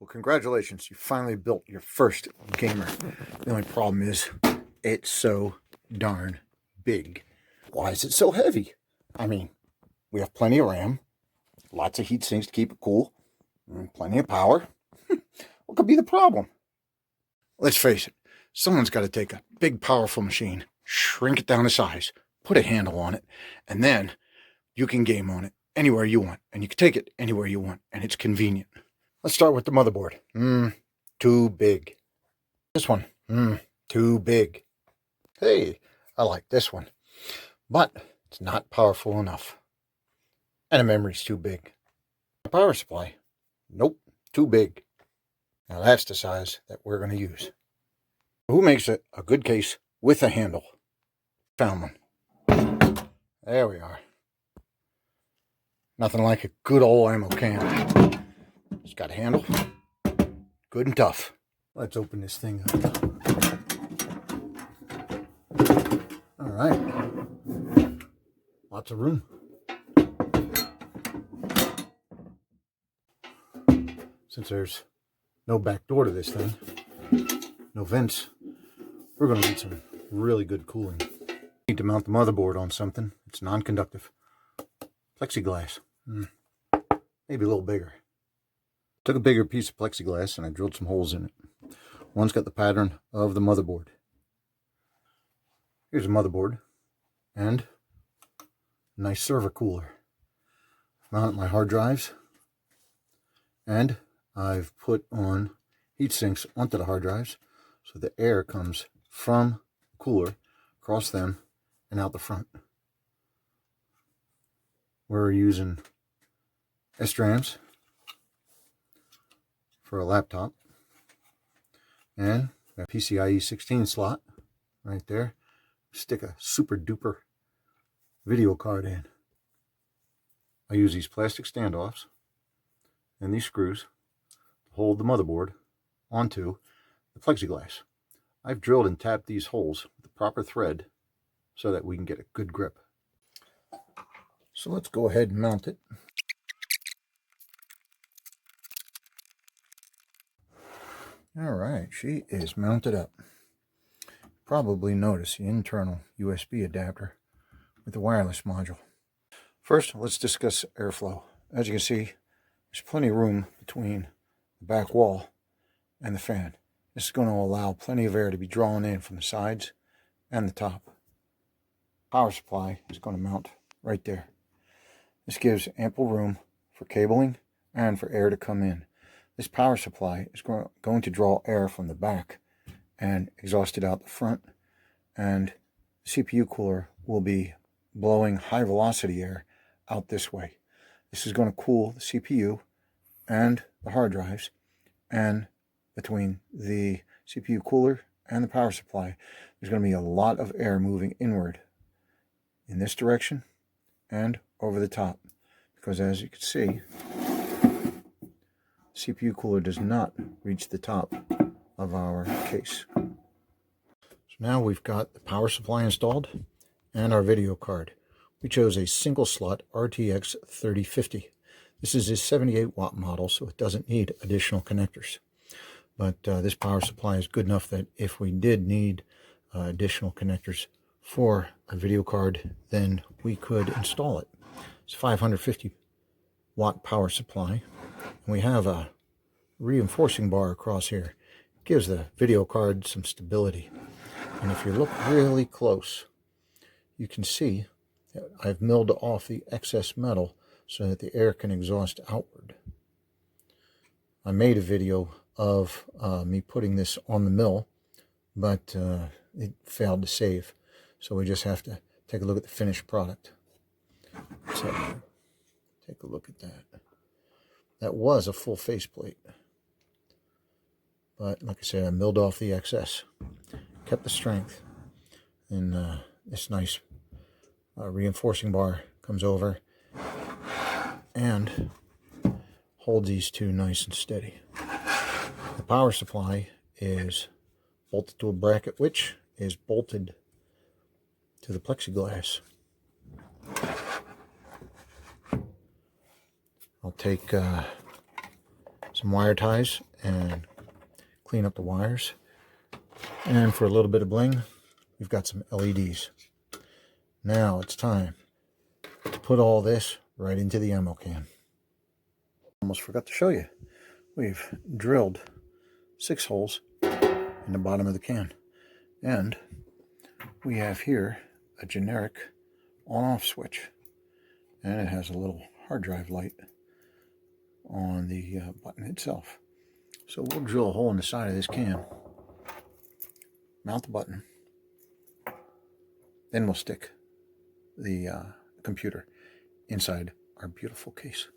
Well, congratulations. You finally built your first gamer. The only problem is it's so darn big. Why is it so heavy? I mean, we have plenty of RAM, lots of heat sinks to keep it cool, and plenty of power. What could be the problem? Let's face it, someone's got to take a big, powerful machine, shrink it down to size, put a handle on it, and then you can game on it anywhere you want, and you can take it anywhere you want, and it's convenient. Let's start with the motherboard. Too big. This one, too big. Hey, I like this one, but it's not powerful enough. And the memory's too big. The power supply, nope, too big. Now that's the size that we're going to use. Who makes it a good case with a handle? Found one. There we are. Nothing like a good old ammocan. It's got a handle. Good and tough. Let's open this thing up. All right. Lots of room. Since there's no back door to this thing, no vents, we're going to need some really good cooling. Need to mount the motherboard on something. It's non-conductive. Plexiglass. Maybe a little bigger. Took a bigger piece of plexiglass and I drilled some holes in it. One's got the pattern of the motherboard. Here's a motherboard and a nice server cooler. Mounted my hard drives, and I've put on heat sinks onto the hard drives so the air comes from the cooler across them and out the front. We're using SRAMs for a laptop, and a PCIe 16 slot right there. Stick a super duper video card in. I use these plastic standoffs and these screws to hold the motherboard onto the plexiglass. I've drilled and tapped these holes with the proper thread so that we can get a good grip. So let's go ahead and mount it. All right, she is mounted up. Probably notice the internal USB adapter with the wireless module. First, let's discuss airflow. As you can see, there's plenty of room between the back wall and the fan. This is going to allow plenty of air to be drawn in from the sides and the top. Power supply is going to mount right there. This gives ample room for cabling and for air to come in. This power supply is going to draw air from the back and exhaust it out the front, and the CPU cooler will be blowing high velocity air out this way. This is going to cool the CPU and the hard drives, and between the CPU cooler and the power supply, there's going to be a lot of air moving inward in this direction and over the top, because as you can see, CPU cooler does not reach the top of our case. So now we've got the power supply installed and our video card. We chose a single slot RTX 3050. This is a 78 watt model, so it doesn't need additional connectors. But this power supply is good enough that if we did need additional connectors for a video card, then we could install it. It's a 550 watt power supply. And we have a reinforcing bar across here. It gives the video card some stability. And if you look really close, you can see that I've milled off the excess metal so that the air can exhaust outward. I made a video of me putting this on the mill, but it failed to save. So we just have to take a look at the finished product. So take a look at that. That was a full faceplate. But like I said, I milled off the excess. Kept the strength. And this nice reinforcing bar comes over and holds these two nice and steady. The power supply is bolted to a bracket, which is bolted to the plexiglass. I'll take some some wire ties and clean up the wires. And for a little bit of bling, we've got some LEDs. Now it's time to put all this right into the ammo can. Almost forgot to show you. We've drilled 6 holes in the bottom of the can. And we have here a generic on-off switch. And it has a little hard drive light on the button itself. So we'll drill a hole in the side of this can, mount the button, then we'll stick the computer inside our beautiful case.